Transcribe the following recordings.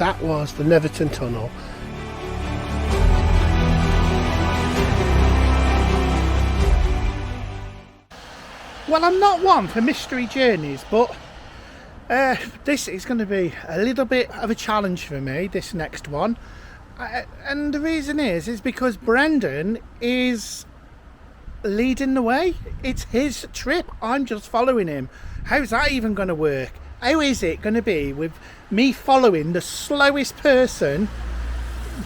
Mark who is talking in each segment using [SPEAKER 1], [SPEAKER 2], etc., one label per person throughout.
[SPEAKER 1] that was the Netherton Tunnel. Well, I'm not one for mystery journeys, but this is going to be a little bit of a challenge for me, this next one. And the reason is because Brendan is leading the way. It's his trip. I'm just following him. How's that even going to work? How is it going to be with me following the slowest person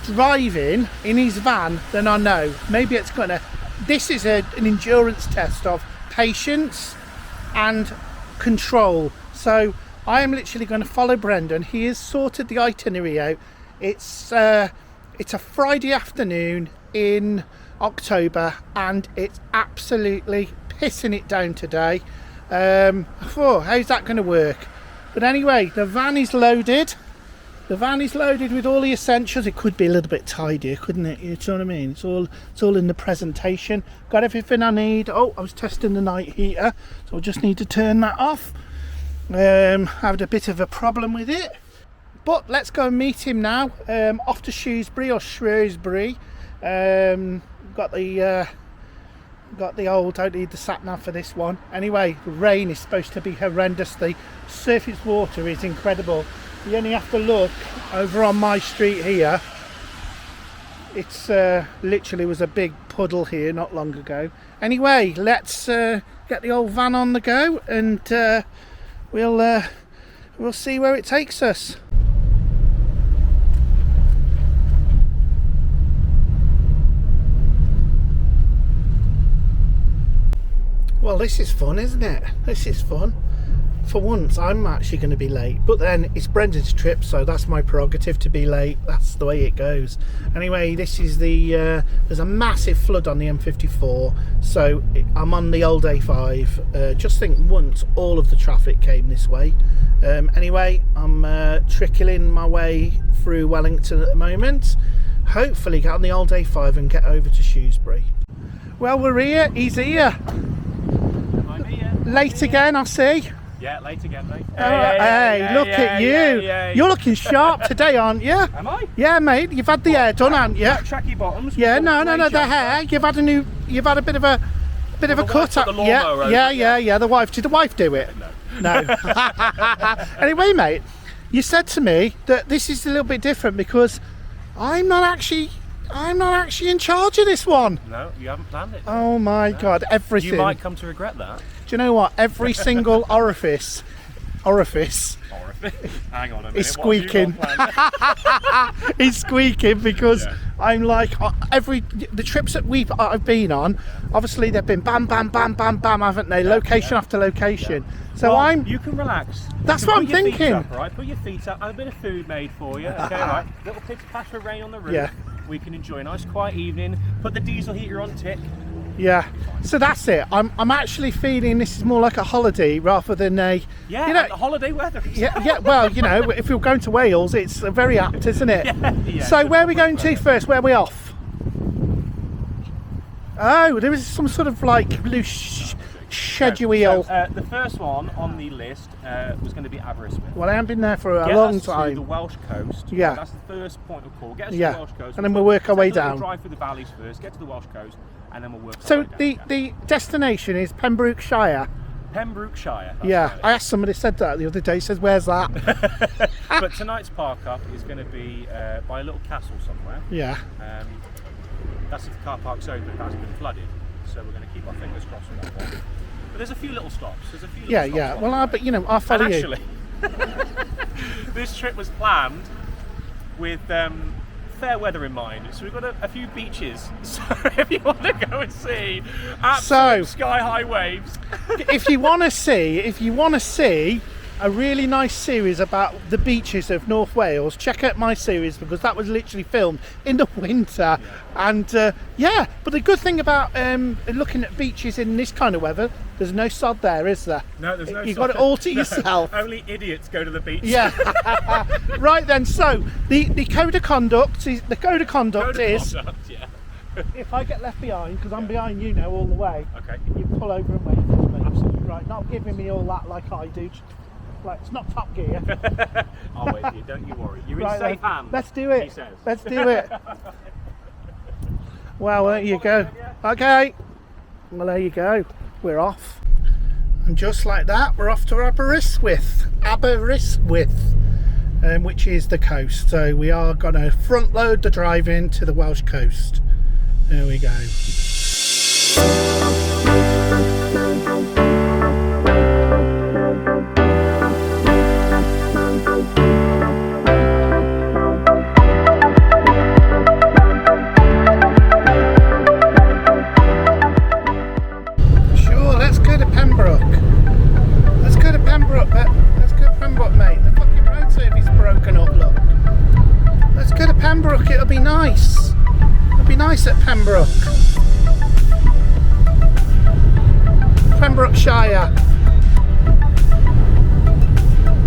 [SPEAKER 1] driving in his van than I know? Maybe it's going to... This is an endurance test of patience and control. So I am literally going to follow Brendan. He has sorted the itinerary out. It's a Friday afternoon in October and it's absolutely pissing it down today. How's that going to work? But anyway, the van is loaded. The van is loaded with all the essentials. It could be a little bit tidier, couldn't it? You know what I mean? It's all in the presentation. Got everything I need. Oh, I was testing the night heater, so I just need to turn that off. Had a bit of a problem with it. But let's go and meet him now. Off to Shrewsbury or Shrewsbury. Got the old, don't need the sat nav for this one. Anyway, the rain is supposed to be horrendous. The surface water is incredible. You only have to look over on my street here. It's literally was a big puddle here not long ago. Anyway, let's get the old van on the go and we'll see where it takes us. Well, this is fun, isn't it? This is fun. For once, I'm actually going to be late. But then, it's Brendan's trip, so that's my prerogative to be late. That's the way it goes. Anyway, this is the... there's a massive flood on the M54. So, I'm on the old A5. Just think once, all of the traffic came this way. Anyway, I'm trickling my way through Wellington at the moment. Hopefully, get on the old A5 and get over to Shrewsbury. Well, we're here. He's here. Late again, I see.
[SPEAKER 2] Yeah, late again, mate.
[SPEAKER 1] Hey, look at you. You're looking sharp today, aren't you?
[SPEAKER 2] Am I?
[SPEAKER 1] Yeah, mate. You've had the hair done, haven't you?
[SPEAKER 2] Tracky bottoms.
[SPEAKER 1] Yeah, no. The hair. You've had a bit of a cut up. Yeah. The wife. Did the wife do it? No. Anyway, mate, you said to me that this is a little bit different because I'm not actually in charge of this one.
[SPEAKER 2] No, you haven't planned it.
[SPEAKER 1] Oh my God, everything.
[SPEAKER 2] You might come to regret that.
[SPEAKER 1] Do you know what? Every single orifice
[SPEAKER 2] Hang on a minute.
[SPEAKER 1] is squeaking. He's squeaking because I'm like the trips that I've been on. Obviously, they've been bam, bam, bam, bam, bam, haven't they? Location after location. So
[SPEAKER 2] well, you can relax.
[SPEAKER 1] That's what I'm thinking.
[SPEAKER 2] Up, right? Put your feet up. Have a bit of food made for you. Okay, right. Little pitch patch of rain on the roof.
[SPEAKER 1] Yeah.
[SPEAKER 2] We can enjoy a nice quiet evening. Put the diesel heater on tick.
[SPEAKER 1] Yeah, so that's it. I'm actually feeling this is more like a holiday rather than a...
[SPEAKER 2] Yeah, like the holiday weather.
[SPEAKER 1] Yeah, well, if we're going to Wales, it's very apt, isn't it?
[SPEAKER 2] Yeah.
[SPEAKER 1] So where are we going to first? Where are we off? Oh, there is some sort of like loose schedule.
[SPEAKER 2] So, the first one on the list was going to be Aberystwyth.
[SPEAKER 1] Well, I haven't been there for a long time.
[SPEAKER 2] To the Welsh coast.
[SPEAKER 1] Yeah.
[SPEAKER 2] That's the first point of call. Get us to the Welsh coast.
[SPEAKER 1] And then we'll work our way down.
[SPEAKER 2] We'll drive through the valleys first, get to the Welsh coast, and then we'll work
[SPEAKER 1] So
[SPEAKER 2] our way down.
[SPEAKER 1] the destination is Pembrokeshire.
[SPEAKER 2] Pembrokeshire.
[SPEAKER 1] Yeah,
[SPEAKER 2] right.
[SPEAKER 1] I asked somebody said that the other day. He says, "Where's that?"
[SPEAKER 2] But tonight's park up is going to be by a little castle somewhere.
[SPEAKER 1] Yeah.
[SPEAKER 2] That's if the car park's open. It hasn't been flooded, so we're going to keep our fingers crossed for that one. But there's a few little stops.
[SPEAKER 1] Yeah. Well, I'll follow you.
[SPEAKER 2] Actually, this trip was planned with fair weather in mind, so we've got a few beaches. So if you want to go and see absolute sky-high waves,
[SPEAKER 1] if you want to see a really nice series about the beaches of North Wales, check out my series because that was literally filmed in the winter. And but the good thing about looking at beaches in this kind of weather, there's no sod there, is there?
[SPEAKER 2] No, there's no sod.
[SPEAKER 1] You've got it all to yourself.
[SPEAKER 2] Only idiots go to the beach.
[SPEAKER 1] Yeah. Right then, so the code of conduct is if I get left behind, because I'm behind you now all the way,
[SPEAKER 2] okay,
[SPEAKER 1] you pull over and wait for me.
[SPEAKER 2] Absolutely.
[SPEAKER 1] Right, not giving me all that like I do. Like, it's not Top Gear.
[SPEAKER 2] I'll wait for you, don't you worry. You're
[SPEAKER 1] Right
[SPEAKER 2] in safe
[SPEAKER 1] then,
[SPEAKER 2] hands,
[SPEAKER 1] let's do it.
[SPEAKER 2] he says.
[SPEAKER 1] Let's do it. Well, there you go. Okay. Well, there you go. We're off. And just like that, we're off to Aberystwyth, which is the coast. So we are going to front load the drive in to the Welsh coast. There we go. It'll be nice. It'll be nice at Pembroke. Pembrokeshire.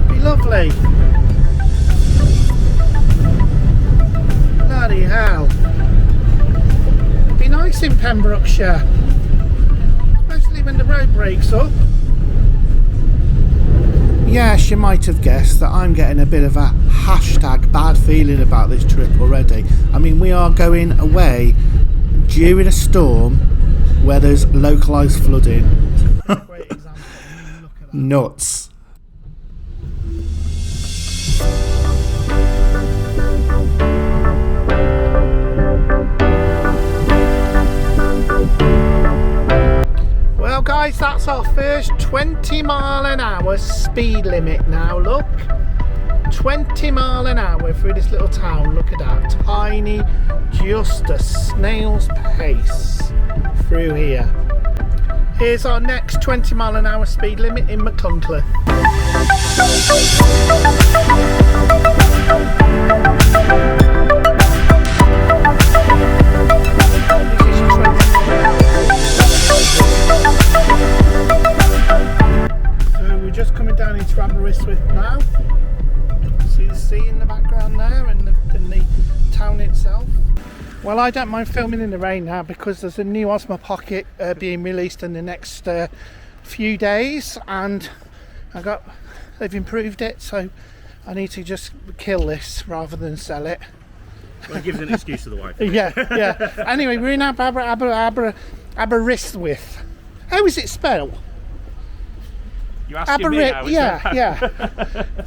[SPEAKER 1] Be lovely. Bloody hell. Be nice in Pembrokeshire. Especially when the road breaks up. Yes, you might have guessed that I'm getting a bit of a hashtag bad feeling about this trip already. I mean, we are going away during a storm where there's localised flooding. Great example. Look at that. Nuts. Well guys, that's our first 20-mile-an-hour speed limit now, look. 20 mile an hour through this little town, look at that. Tiny, just a snail's pace through here. Here's our next 20-mile-an-hour speed limit in McClunkler. So we're just coming down into Aberystwyth now. See the sea in the background there and the town itself. Well, I don't mind filming in the rain now because there's a new Osmo Pocket being released in the next few days, and they've improved it, so I need to just kill this rather than sell it.
[SPEAKER 2] Well, it gives an excuse to the wife.
[SPEAKER 1] yeah. Anyway, we're in Aberystwyth. How is it spelled?
[SPEAKER 2] You asking me now?
[SPEAKER 1] Yeah.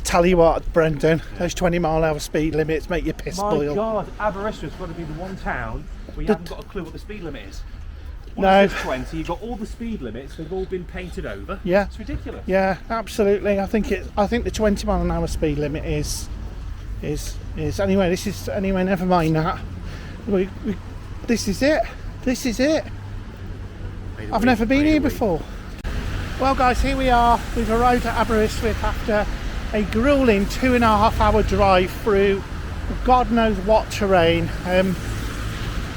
[SPEAKER 1] Tell you what, Brendan, those 20-mile-an-hour speed limits make you piss boil.
[SPEAKER 2] My God, Aberystwyth's got to be the one town where you haven't got a clue what the speed limit is.
[SPEAKER 1] No.
[SPEAKER 2] 20, you've got all the speed limits, they've all been painted over.
[SPEAKER 1] Yeah.
[SPEAKER 2] It's ridiculous.
[SPEAKER 1] Yeah, absolutely. I think the 20-mile-an-hour speed limit is anyway. Never mind that. This is it. I've never been here before. Well guys, here we are. We've arrived at Aberystwyth after a grueling 2.5-hour drive through God knows what terrain.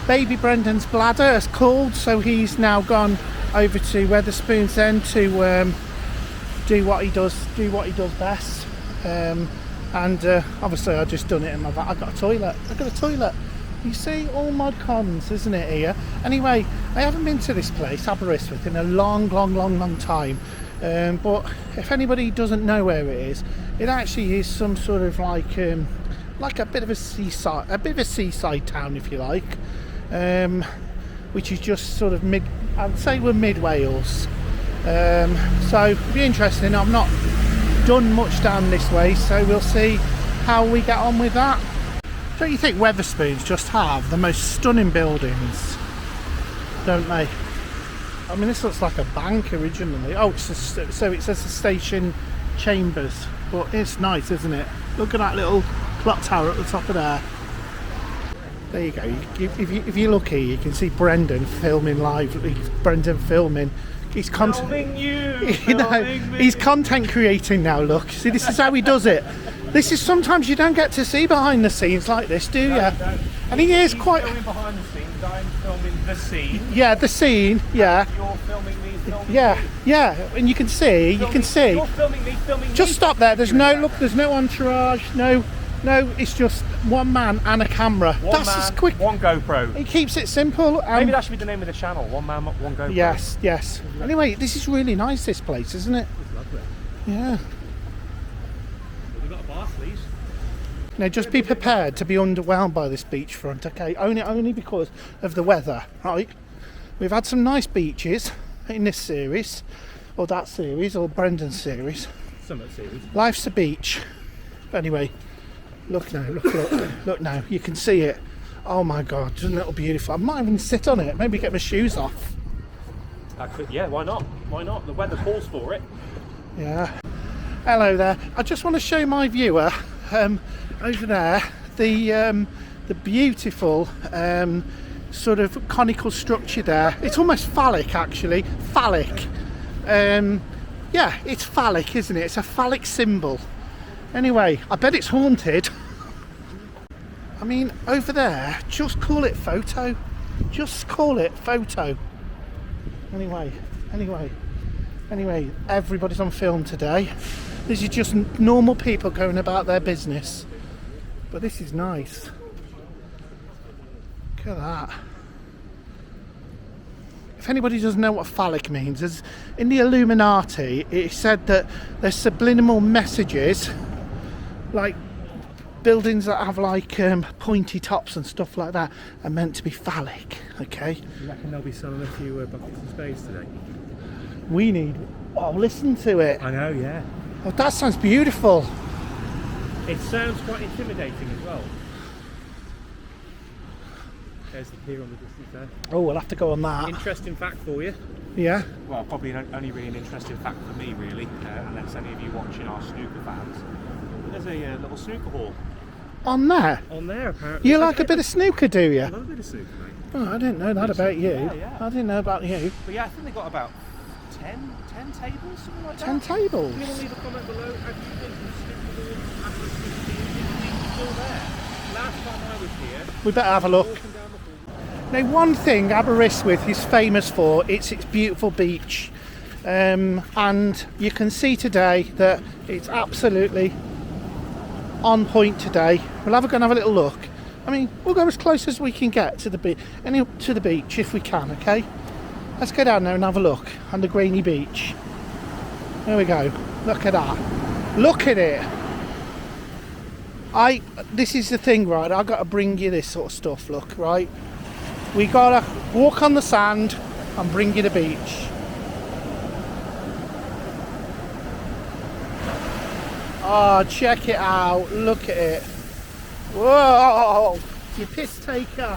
[SPEAKER 1] Baby Brendan's bladder has cooled, so he's now gone over to Wetherspoons End to do what he does best. Obviously I just done it in my van. I've got a toilet. You see, all mod cons, isn't it, here? Anyway, I haven't been to this place, Aberystwyth, in a long time. But if anybody doesn't know where it is, it actually is some sort of like a bit of a seaside town, if you like, which is just sort of I'd say we're mid Wales. So it'll be interesting. I've not done much down this way, so we'll see how we get on with that. Don't you think Wetherspoons just have the most stunning buildings, don't they? I mean, this looks like a bank originally. Oh, so it says the station chambers, but it's nice, isn't it? Look at that little clock tower at the top of there. There you go. If you look here, you can see Brendan filming live. Brendan filming. He's
[SPEAKER 2] Filming
[SPEAKER 1] he's content creating now. Look, see, this is how he does it. This is sometimes you don't get to see behind the scenes like this, do you?
[SPEAKER 2] No.
[SPEAKER 1] And he is quite.
[SPEAKER 2] Filming behind the scenes. I'm filming the scene.
[SPEAKER 1] Yeah, the scene. Yeah.
[SPEAKER 2] You're filming me.
[SPEAKER 1] Yeah, and you can see. You're
[SPEAKER 2] filming me.
[SPEAKER 1] Just stop there. There's no look. There's no entourage. No. It's just one man and a camera. That's
[SPEAKER 2] man,
[SPEAKER 1] as quick.
[SPEAKER 2] One GoPro.
[SPEAKER 1] He keeps it simple.
[SPEAKER 2] Maybe that should be the name of the channel. One man, one GoPro.
[SPEAKER 1] Yes. Anyway, this is really nice. This place, isn't it?
[SPEAKER 2] It's lovely.
[SPEAKER 1] Yeah.
[SPEAKER 2] Barclays.
[SPEAKER 1] Now, just be prepared to be underwhelmed by this beachfront, okay? Only because of the weather, right? We've had some nice beaches in this series, or that series, or Brendan's series.
[SPEAKER 2] Summit series.
[SPEAKER 1] Life's a beach. But anyway, look now, look now. You can see it. Oh my God, isn't it beautiful? I might even sit on it, maybe get my shoes off.
[SPEAKER 2] Yeah, why not? Why not? The weather calls for it.
[SPEAKER 1] Yeah. Hello there. I just want to show my viewer over there the beautiful sort of conical structure there. It's almost phallic, actually. Phallic. Yeah, it's phallic, isn't it? It's a phallic symbol. Anyway, I bet it's haunted. I mean, over there, just call it photo. Just call it photo. Anyway, everybody's on film today. This is just normal people going about their business. But this is nice. Look at that. If anybody doesn't know what phallic means, as in the Illuminati, it said that there's subliminal messages, like buildings that have like pointy tops and stuff like that, are meant to be phallic. Okay.
[SPEAKER 2] You reckon they'll be selling a few buckets of space today?
[SPEAKER 1] We need. Oh, listen to it.
[SPEAKER 2] I know, yeah.
[SPEAKER 1] Oh, that sounds beautiful.
[SPEAKER 2] It sounds quite intimidating as well. There's the pier on the distance there.
[SPEAKER 1] Oh, we'll have to go on that.
[SPEAKER 2] Interesting fact for you.
[SPEAKER 1] Yeah.
[SPEAKER 2] Well, probably only really an interesting fact for me, really, unless any of you watching are snooker fans. There's a little snooker hall.
[SPEAKER 1] On there?
[SPEAKER 2] On there, apparently.
[SPEAKER 1] You like a bit of snooker, do you?
[SPEAKER 2] I love a bit of snooker, mate.
[SPEAKER 1] Oh, I didn't know that about you.
[SPEAKER 2] Yeah.
[SPEAKER 1] I didn't know about you.
[SPEAKER 2] But yeah, I think they've got about 10 tables, something like that.
[SPEAKER 1] 10 tables?
[SPEAKER 2] If you want to leave a comment below, have you been to snooker hall after 16? Is still there? Last time I was here,
[SPEAKER 1] We better have a look.
[SPEAKER 2] walking down the hall.
[SPEAKER 1] Now, one thing Aberystwyth is famous for, it's its beautiful beach. And you can see today that it's absolutely on point today. We'll go and have a little look. I mean, we'll go as close as we can get to the beach if we can, okay? Let's go down there and have a look on the grainy beach. There we go. Look at that. Look at it. This is the thing, right? I've got to bring you this sort of stuff, look, right? We got to walk on the sand and bring you the beach. Oh, check it out. Look at it. Whoa! You piss taker.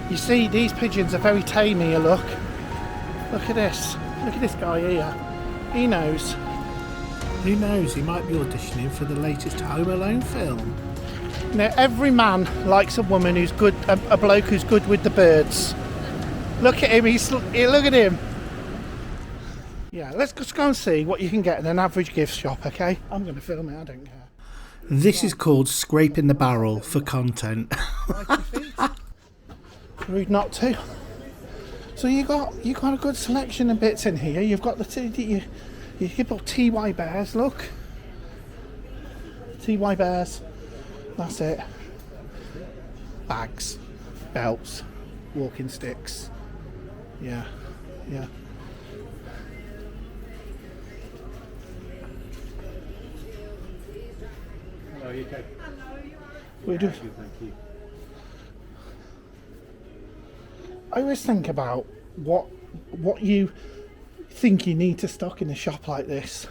[SPEAKER 1] You see, these pigeons are very tame here, look. Look at this. Look at this guy here. He knows. Who knows, he might be auditioning for the latest Home Alone film. Now, every man likes a woman who's good, a bloke who's good with the birds. Look at him, look at him. Yeah, let's just go and see what you can get in an average gift shop, okay? I'm going to film it, I don't care. This is called scraping the barrel for content. Rude not to. So you got a good selection of bits in here. You've got you got TY bears, look. TY bears. That's it. Bags, belts, walking sticks. Yeah.
[SPEAKER 2] Hello, you okay?
[SPEAKER 1] We do.
[SPEAKER 2] Thank you.
[SPEAKER 1] I always think about what you think you need to stock in a shop like this.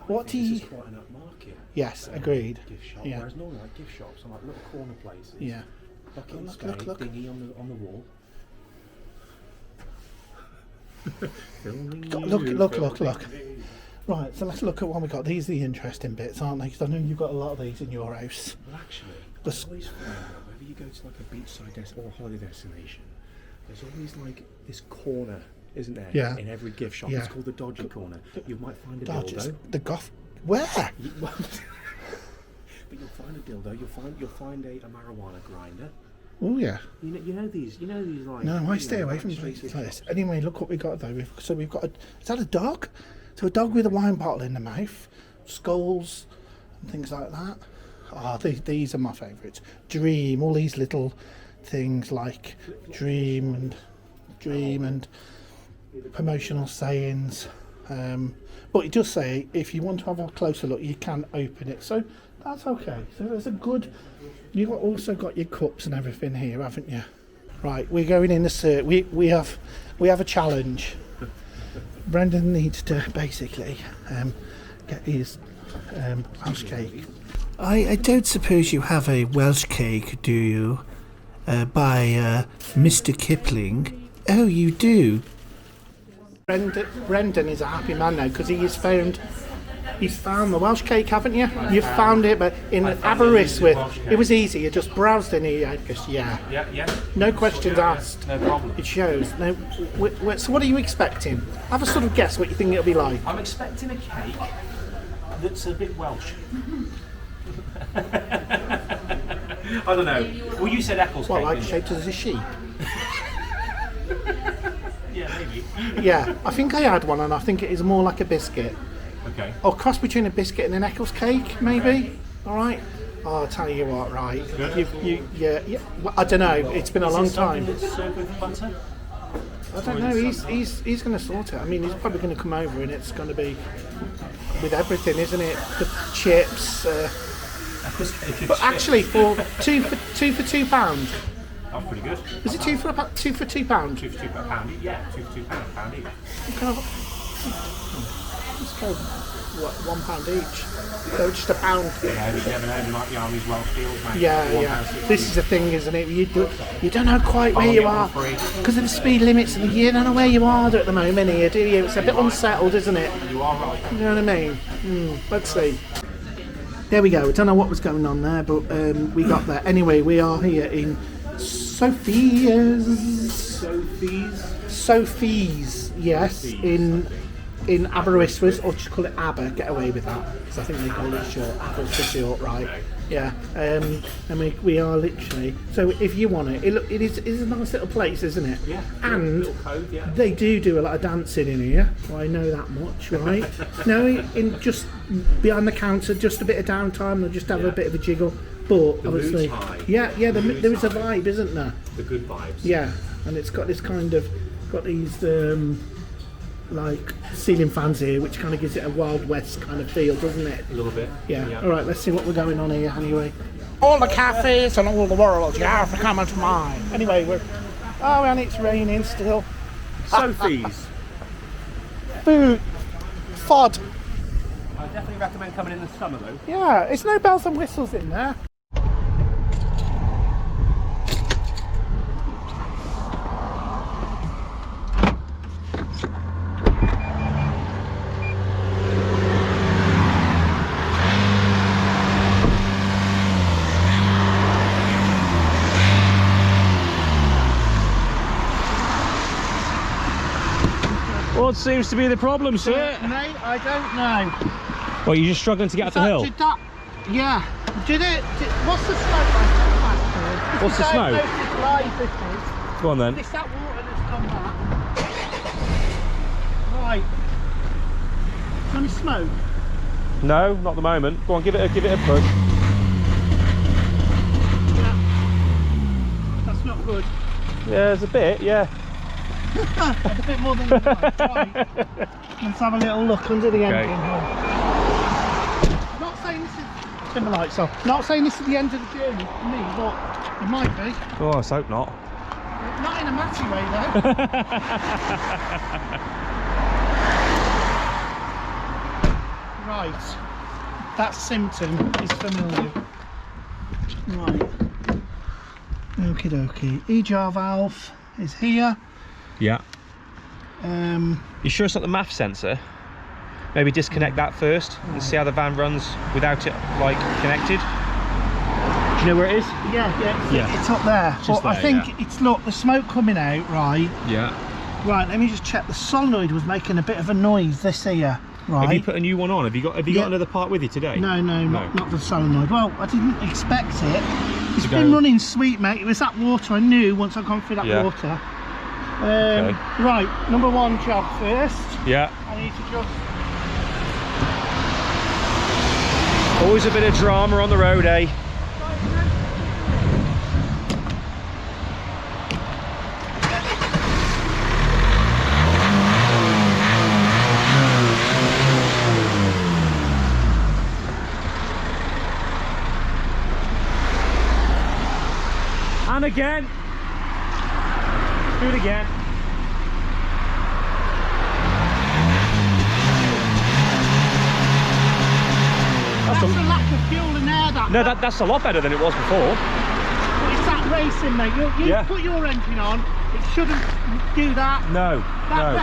[SPEAKER 1] What do you?
[SPEAKER 2] This is quite an upmarket.
[SPEAKER 1] Yes, agreed.
[SPEAKER 2] Gift shop.
[SPEAKER 1] Yeah.
[SPEAKER 2] Whereas normally like gift shops are like little corner places.
[SPEAKER 1] Yeah.
[SPEAKER 2] Bucket and
[SPEAKER 1] Look,
[SPEAKER 2] spade,
[SPEAKER 1] look.
[SPEAKER 2] dinghy on the wall. Filming you,
[SPEAKER 1] Look.
[SPEAKER 2] filming me.
[SPEAKER 1] Right, so let's look at what we got. These are the interesting bits, aren't they? Because I know you've got a lot of these in your house.
[SPEAKER 2] Well, actually,
[SPEAKER 1] The
[SPEAKER 2] I always find that whenever you go to like a beachside or a holiday destination, there's always like this corner, isn't there?
[SPEAKER 1] Yeah.
[SPEAKER 2] In every gift shop,
[SPEAKER 1] Yeah.
[SPEAKER 2] it's called the dodgy corner. You might find a
[SPEAKER 1] Dodgers.
[SPEAKER 2] dildo.
[SPEAKER 1] The goth. Where?
[SPEAKER 2] But you'll find a dildo. You'll find a marijuana grinder.
[SPEAKER 1] Oh yeah.
[SPEAKER 2] You know these like.
[SPEAKER 1] No, I stay away from places like this. Anyway, look what we got though. We've got is that a dog? So a dog with a wine bottle in the mouth, skulls, and things like that. Ah, these are my favourites. Dream, all these little things like dream and promotional sayings. But it does say if you want to have a closer look, you can open it. So that's okay. So there's a good. You've also got your cups and everything here, haven't you? Right, we're going in the cert. We have a challenge. Brendan needs to basically get his Welsh cake. I don't suppose you have a Welsh cake, do you? By Mr. Kipling. Oh, you do. Brendan is a happy man now because he's found the Welsh cake, haven't you? You've found it, but in Aberystwyth, it was easy. You just browsed in here. I guess, yeah. No questions asked.
[SPEAKER 2] No problem.
[SPEAKER 1] It shows. Now, so what are you expecting? Have a sort of guess what you think it'll be like.
[SPEAKER 2] I'm expecting a cake that's a bit Welsh. I don't know. Well, you said Eccles cake.
[SPEAKER 1] Well, like shaped as a sheep.
[SPEAKER 2] Yeah, maybe.
[SPEAKER 1] Yeah, I think I had one, and I think it is more like a biscuit.
[SPEAKER 2] Okay.
[SPEAKER 1] Or cross between a biscuit and an Eccles cake, maybe. Okay. All right. Oh, I'll tell you what, right? Yeah. Well, I don't know. It's been a long time.
[SPEAKER 2] That's served with butter?
[SPEAKER 1] I don't know. He's going to sort it. I mean, he's probably going to come over, and it's going to be with everything, isn't it? The chips. But actually, for £2 for £2.
[SPEAKER 2] That's pretty good.
[SPEAKER 1] Is it £2 for £2?
[SPEAKER 2] £2 for £2, yeah. £2 for £2 each.
[SPEAKER 1] Let's go, £1 each. So just £1.
[SPEAKER 2] Yeah, but you never know, like the Army's Welsh fields, mate.
[SPEAKER 1] Yeah. This is the thing, isn't it? You don't know quite where you are because of the speed limits. You don't know where you are at the moment here, do you? It's a bit unsettled, isn't it?
[SPEAKER 2] You are right.
[SPEAKER 1] You know what I mean? Let's see. There we go. I don't know what was going on there, but we got there. Anyway, we are here in Sophie's, yes, in Aberystwyth, or just call it Aber. Get away with that, because I think they call it short. Aber's for short, right? Yeah. And we are literally. So if you want it, it is a nice little place, isn't it?
[SPEAKER 2] Yeah.
[SPEAKER 1] And
[SPEAKER 2] little cove, yeah.
[SPEAKER 1] they do a lot of dancing in here. Well, I know that much, right? No, in just behind the counter, just a bit of downtime. They'll just have a bit of a jiggle. But obviously, there is a vibe, isn't there?
[SPEAKER 2] The good vibes.
[SPEAKER 1] Yeah, and it's got this kind of these like ceiling fans here, which kind of gives it a Wild West kind of feel, doesn't it?
[SPEAKER 2] A little bit.
[SPEAKER 1] Yeah. All right, let's see what we're going on here. Anyway, all the cafes and all the world, you have to come into mine. Anyway, and it's raining still.
[SPEAKER 2] Sophie's.
[SPEAKER 1] Food, fod.
[SPEAKER 2] I definitely recommend coming in the summer though.
[SPEAKER 1] Yeah, it's no bells and whistles in there.
[SPEAKER 2] What seems to be the problem, sir?
[SPEAKER 1] Mate, I don't know.
[SPEAKER 2] Well, you're just struggling to get up the hill?
[SPEAKER 1] Yeah. What's the smoke like?
[SPEAKER 2] What's the smoke?
[SPEAKER 1] Live,
[SPEAKER 2] Go on then.
[SPEAKER 1] It's that water that's come back. Right. Is there any smoke?
[SPEAKER 2] No, not at the moment. Go on, give it a push.
[SPEAKER 1] Yeah. That's not good.
[SPEAKER 2] Yeah, there's a bit, yeah.
[SPEAKER 1] A bit more than right. Let's have a little look under the engine. I'm not saying this is turn the lights off. Not saying this is the end of the journey for me, but it might be.
[SPEAKER 2] Oh, let's hope not.
[SPEAKER 1] Not in a matchy way though. Right. That symptom is familiar. Right. Okie dokie. EGR valve is here.
[SPEAKER 2] Yeah. You sure it's not the MAF sensor? Maybe disconnect that first and see how the van runs without it like connected. Do you know where it is?
[SPEAKER 1] Yeah. It's up there. But I think it's, look, the smoke coming out, right?
[SPEAKER 2] Yeah.
[SPEAKER 1] Right, let me just check. The solenoid was making a bit of a noise, this here. Right.
[SPEAKER 2] Have you put a new one on? Have you got another part with you today?
[SPEAKER 1] No, not the solenoid. Well, I didn't expect it. It's
[SPEAKER 2] To
[SPEAKER 1] been
[SPEAKER 2] go-
[SPEAKER 1] running sweet, mate. It was that water I knew once I'd gone through that
[SPEAKER 2] Yeah.
[SPEAKER 1] water.
[SPEAKER 2] Okay.
[SPEAKER 1] Right, number one job first.
[SPEAKER 2] Yeah.
[SPEAKER 1] I need to just...
[SPEAKER 2] Always a bit of drama on the road, eh? And again. Do it again.
[SPEAKER 1] That's a lack of fuel and air, that.
[SPEAKER 2] No, that's a lot better than it was before.
[SPEAKER 1] It's that racing, mate. You put your engine on, it shouldn't do that.
[SPEAKER 2] No, no.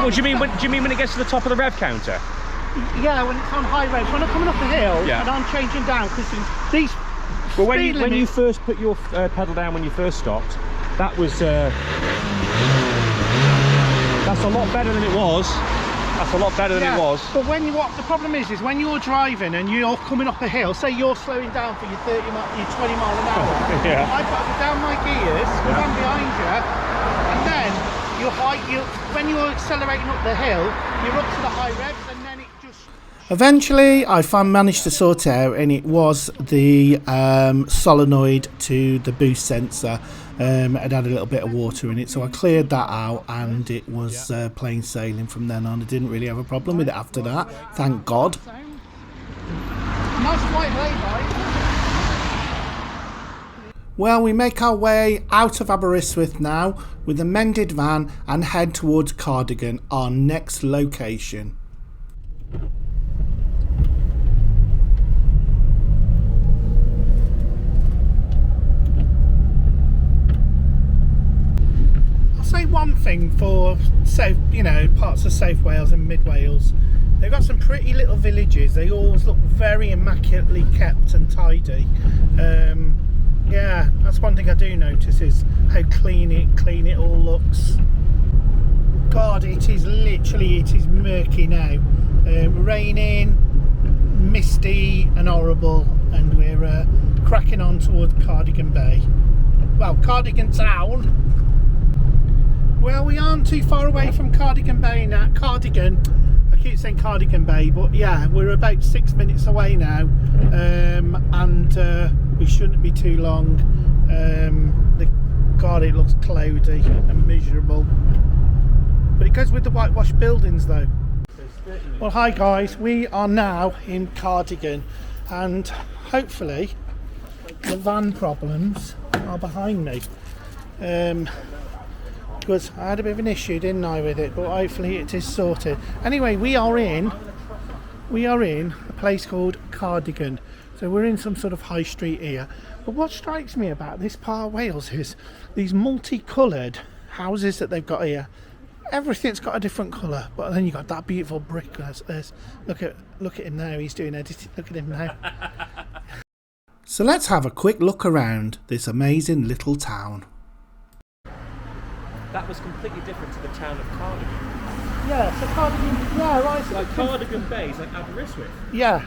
[SPEAKER 2] What do you mean? Do you mean when it gets to the top of the rev counter?
[SPEAKER 1] Yeah, when it's on high revs. When I'm coming up the hill and I'm changing down, because these...
[SPEAKER 2] Well, when you first put your pedal down when you first stopped, that was that's a lot better than it was. That's a lot better than it was.
[SPEAKER 1] But when the problem is when you're driving and you're coming up a hill, say you're slowing down for your 20 mile an hour.
[SPEAKER 2] Yeah.
[SPEAKER 1] I've got to go down my gears, I'm behind you, and then when you're accelerating up the hill, you're up to the high revs, and then it just... Eventually, I managed to sort it out, and it was the solenoid to the boost sensor. It had a little bit of water in it, so I cleared that out, and it was plain sailing from then on. I didn't really have a problem with it after that, thank God. Nice white lay. Well, we make our way out of Aberystwyth now with a mended van and head towards Cardigan, our next location. Say one thing for parts of South Wales and Mid Wales, they've got some pretty little villages. They always look very immaculately kept and tidy. Yeah, that's one thing I do notice, is how clean it all looks. God, it is murky now. Raining, misty and horrible, and we're cracking on towards Cardigan Bay. Well, Cardigan town. Well, we aren't too far away from Cardigan Bay now. I keep saying Cardigan Bay, but yeah, we're about 6 minutes away now, and we shouldn't be too long. God, it looks cloudy and miserable, but it goes with the whitewashed buildings though. Well, hi guys, we are now in Cardigan, and hopefully the van problems are behind me. Because I had a bit of an issue, didn't I, with it, but hopefully it is sorted. Anyway, we are in a place called Cardigan, so we're in some sort of high street here. But what strikes me about this part of Wales is these multicoloured houses that they've got here. Everything's got a different colour, but then you've got that beautiful brick. Look at him now, he's doing editing. Look at him now. So let's have a quick look around this amazing little town.
[SPEAKER 2] That was completely different to the town of Cardigan.
[SPEAKER 1] Yeah, so Cardigan, yeah, right.
[SPEAKER 2] Like Cardigan Bay is like Aberystwyth.
[SPEAKER 1] Yeah.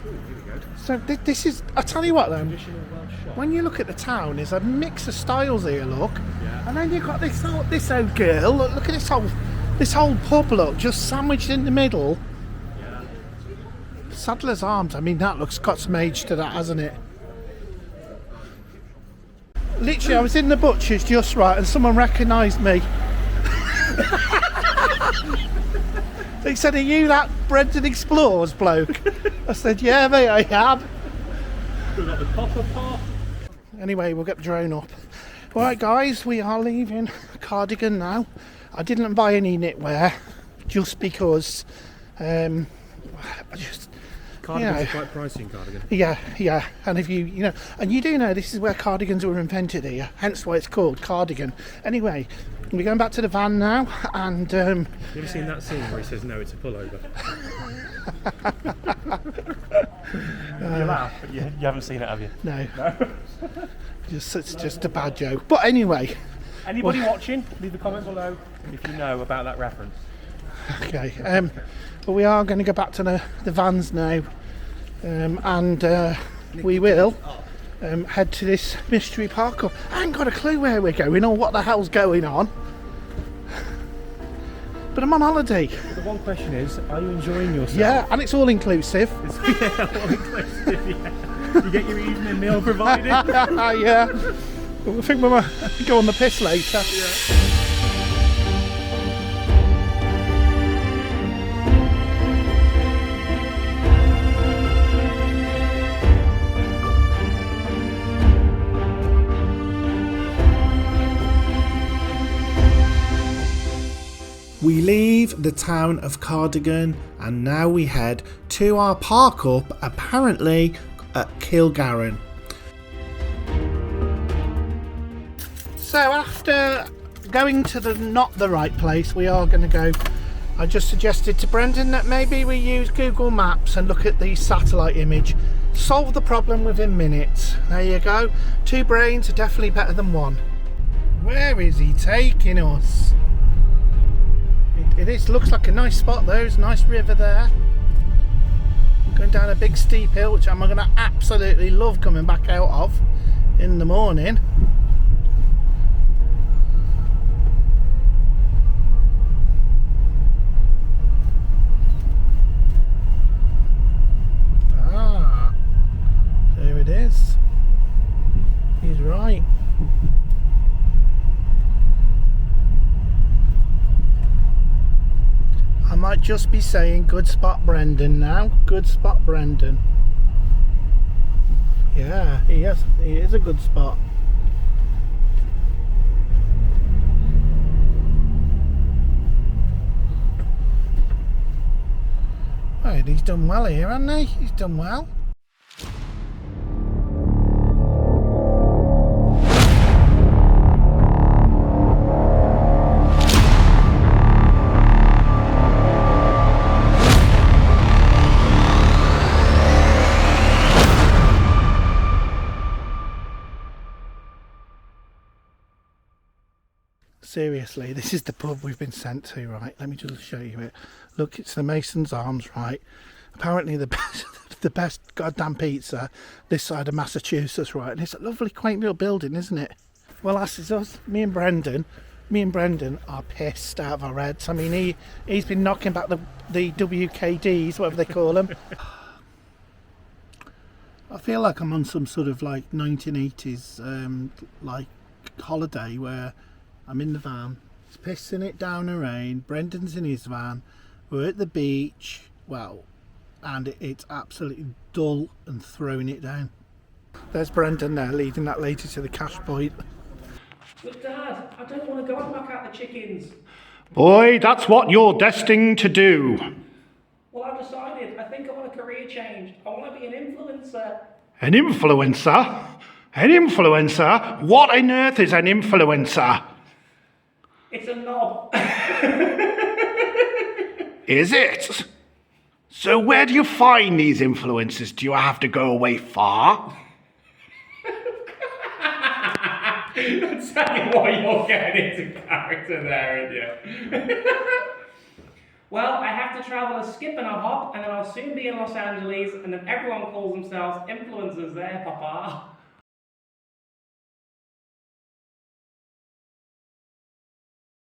[SPEAKER 2] Ooh, here we go.
[SPEAKER 1] So this is, I tell you what though,
[SPEAKER 2] Traditional Welsh shop.
[SPEAKER 1] when you look at the town, there's a mix of styles here, look.
[SPEAKER 2] Yeah.
[SPEAKER 1] And then you've got this old girl, look at this whole pub, look, just sandwiched in the middle.
[SPEAKER 2] Yeah.
[SPEAKER 1] Saddler's Arms, I mean, that looks got some age to that, hasn't it? Literally, I was in the butcher's just right, and someone recognised me. They said, "Are you that Brendan Explores bloke?" I said, "Yeah, mate, I am."
[SPEAKER 2] We've got the popper pot.
[SPEAKER 1] Anyway, we'll get the drone up. Right, guys, we are leaving Cardigan now. I didn't buy any knitwear, just because.
[SPEAKER 2] Cardigans are quite pricey in Cardigan.
[SPEAKER 1] Yeah, and if you and you do know this is where cardigans were invented here, hence why it's called Cardigan. Anyway, we're going back to the van now, and
[SPEAKER 2] You ever seen that scene where he says no, it's a pullover? You laugh, but you haven't seen it, have you?
[SPEAKER 1] No. It's just a bad joke. But anyway,
[SPEAKER 2] Anybody watching, leave a comment below if you know about that reference.
[SPEAKER 1] Okay, but we are going to go back to the vans now, and we will head to this mystery park. I ain't got a clue where we're going or what the hell's going on, but I'm on holiday.
[SPEAKER 2] The one question is, are you enjoying yourself?
[SPEAKER 1] Yeah, and it's all inclusive.
[SPEAKER 2] Yeah, all inclusive, yeah. You get your evening meal provided.
[SPEAKER 1] Yeah, I think we might go on the piss later.
[SPEAKER 2] Yeah.
[SPEAKER 1] We leave the town of Cardigan and now we head to our park up, apparently at Kilgarran. So after going to the not the right place, we are going to go. I just suggested to Brendan that maybe we use Google Maps and look at the satellite image. Solve the problem within minutes. There you go. 2 brains are definitely better than 1. Where is he taking us? It looks like a nice spot though. There's a nice river there. Going down a big steep hill, which I'm going to absolutely love coming back out of in the morning. Ah, there it is. He's right. I might just be saying good spot Brendan now. Good spot Brendan. Yeah, he is a good spot. Right, he's done well here, hasn't he? He's done well. Seriously, this is the pub we've been sent to, right? Let me just show you it. Look, it's the Mason's Arms, right? Apparently the best, the best goddamn pizza this side of Massachusetts, right? And it's a lovely, quaint little building, isn't it? Well, that's us. Me and Brendan are pissed out of our heads. I mean, he's been knocking back the WKDs, whatever they call them. I feel like I'm on some sort of like 1980s like holiday where I'm in the van, it's pissing it down the rain, Brendan's in his van, we're at the beach, well, and it's absolutely dull and throwing it down. There's Brendan there leading that lady to the cash point.
[SPEAKER 3] But Dad, I don't want to go and knock out the chickens.
[SPEAKER 1] Boy, that's what you're destined to do.
[SPEAKER 3] Well, I've decided. I think I want a career change. I want to be an influencer.
[SPEAKER 1] An influencer? An influencer? What on earth is an influencer?
[SPEAKER 3] It's a knob.
[SPEAKER 1] Is it? So where do you find these influencers? Do you have to go away far?
[SPEAKER 3] I'll tell you what, you're getting into character there, aren't you? Well, I have to travel a skip and a hop, and then I'll soon be in Los Angeles, and then everyone calls themselves influencers there, Papa.